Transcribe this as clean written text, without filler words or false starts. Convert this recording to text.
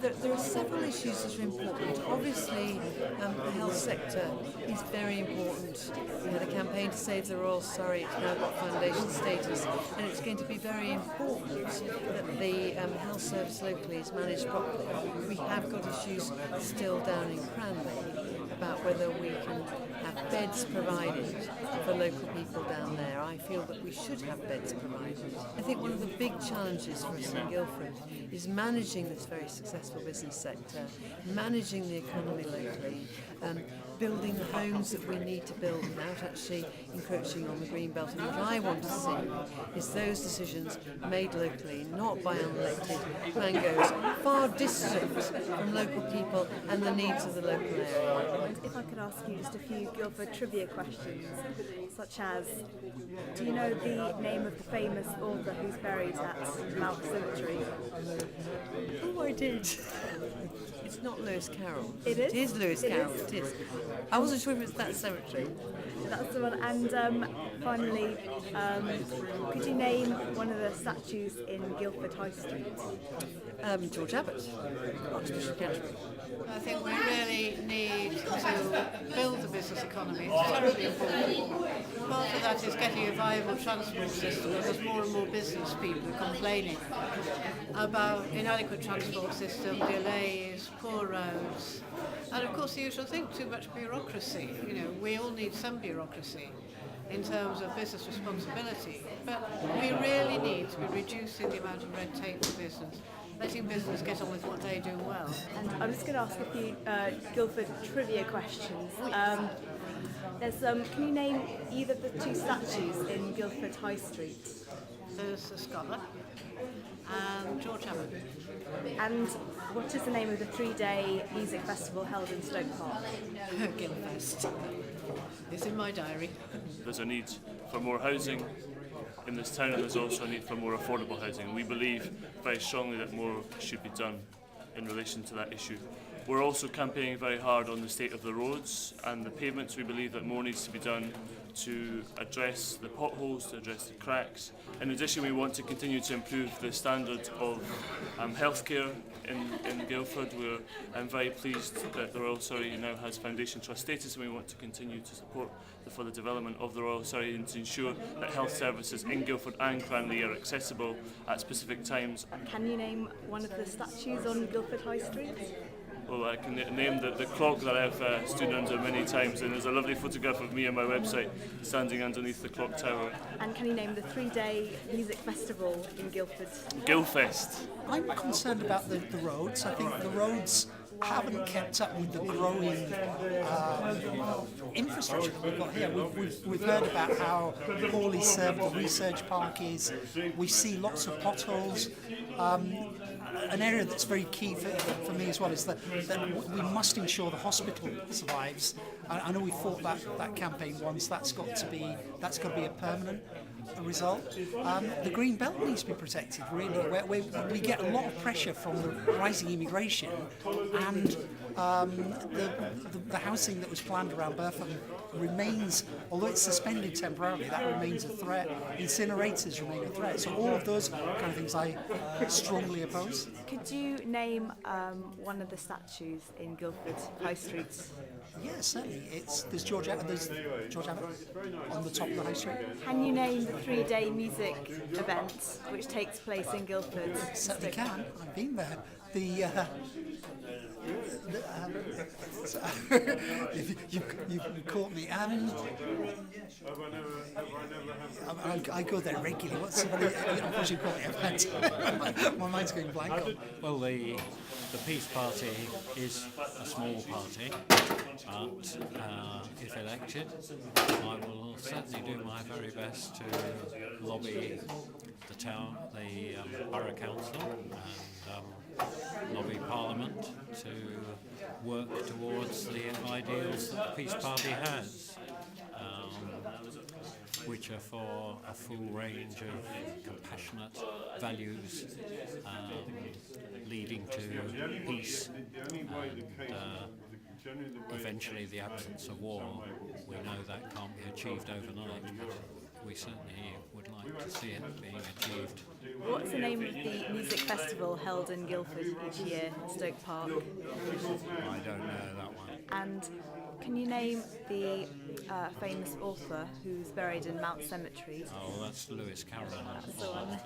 There are several issues that are important. Obviously, the health sector is very important. We had a campaign to save the Royal Surrey. It's now got foundation status, and it's going to be very important that the health service locally is managed properly. We have got issues still down in Cranley about whether we can have beds provided for local people down there. I feel that we should have beds provided. I think one of the big challenges for us in Guildford is managing this very successful business sector, managing the economy locally, building the homes that we need to build without actually encroaching on the green belt. And what I want to see is those decisions made locally, not by unelected mangos, far distant from local people and the needs of the local area. And if I could ask you just a few Guildford trivia questions, such as, do you know the name of the famous author who's buried at Mount Cemetery? Oh, I did. It's not Lewis Carroll. It is? It is Lewis Carroll, it is. I wasn't sure if it was that cemetery. That's the one. And finally, could you name one of the statues in Guildford High Street? George Abbott, Archbishop Canterbury. I think we really need to build the business economy. It's terribly important. Part of that is getting a viable transport system, because more and more business people are complaining about inadequate transport system, delays, poor roads, and of course the usual thing, too much bureaucracy. You know, we all need some bureaucracy in terms of business responsibility, but we really need to be reducing the amount of red tape for business, letting business get on with what they do well. And I'm just going to ask a few Guildford trivia questions. Can you name either of the two statues in Guildford High Street? There's a scholar and George Abbott. And what is the name of the 3-day music festival held in Stoke Park? Guildfest. It's in my diary. There's a need for more housing in this town, and there's also a need for more affordable housing. We believe very strongly that more should be done in relation to that issue. We're also campaigning very hard on the state of the roads and the pavements. We believe that more needs to be done to address the potholes, to address the cracks. In addition, we want to continue to improve the standard of healthcare in Guildford. We're very pleased that the Royal Surrey now has Foundation Trust status, and we want to continue to support the further development of the Royal Surrey and to ensure that health services in Guildford and Cranley are accessible at specific times. Can you name one of the statues on Guildford High Street? Well, I can name the clock that I've stood under many times, and there's a lovely photograph of me on my website standing underneath the clock tower. And can you name the 3-day music festival in Guildford? Guildfest. I'm concerned about the roads. I think the roads haven't kept up with the growing infrastructure that we've got here. We've heard about how poorly served the research park is. We see lots of potholes. An area that's very key for me as well is that we must ensure the hospital survives. I know we fought that campaign once. That's got to be a permanent result. The green belt needs to be protected, really. We get a lot of pressure from the rising immigration, and the housing that was planned around Burpham remains, although it's suspended temporarily, that remains a threat. Incinerators remain a threat. So all of those kind of things I strongly oppose. Could you name one of the statues in Guildford High Street? Yes, certainly. There's George Abbott on the top of the high street. Can you name the 3-day music event which takes place in Guildford? Certainly can. I've been there. You caught me. I go there regularly. What's unfortunately caught me event? My mind's going blank on. Well, the Peace Party is a small party, but if elected, I will certainly do my very best to lobby the town, the Borough Council, and lobby Parliament to work towards the ideals that the Peace Party has, which are for a full range of compassionate values leading to peace and eventually the absence of war. We know that can't be achieved overnight, but we certainly would like to see it being achieved. What's the name of the music festival held in Guildford each year at Stoke Park? I don't know that one. And can you name the famous author who's buried in Mount Cemetery? Oh, that's Lewis Carroll. That's the one.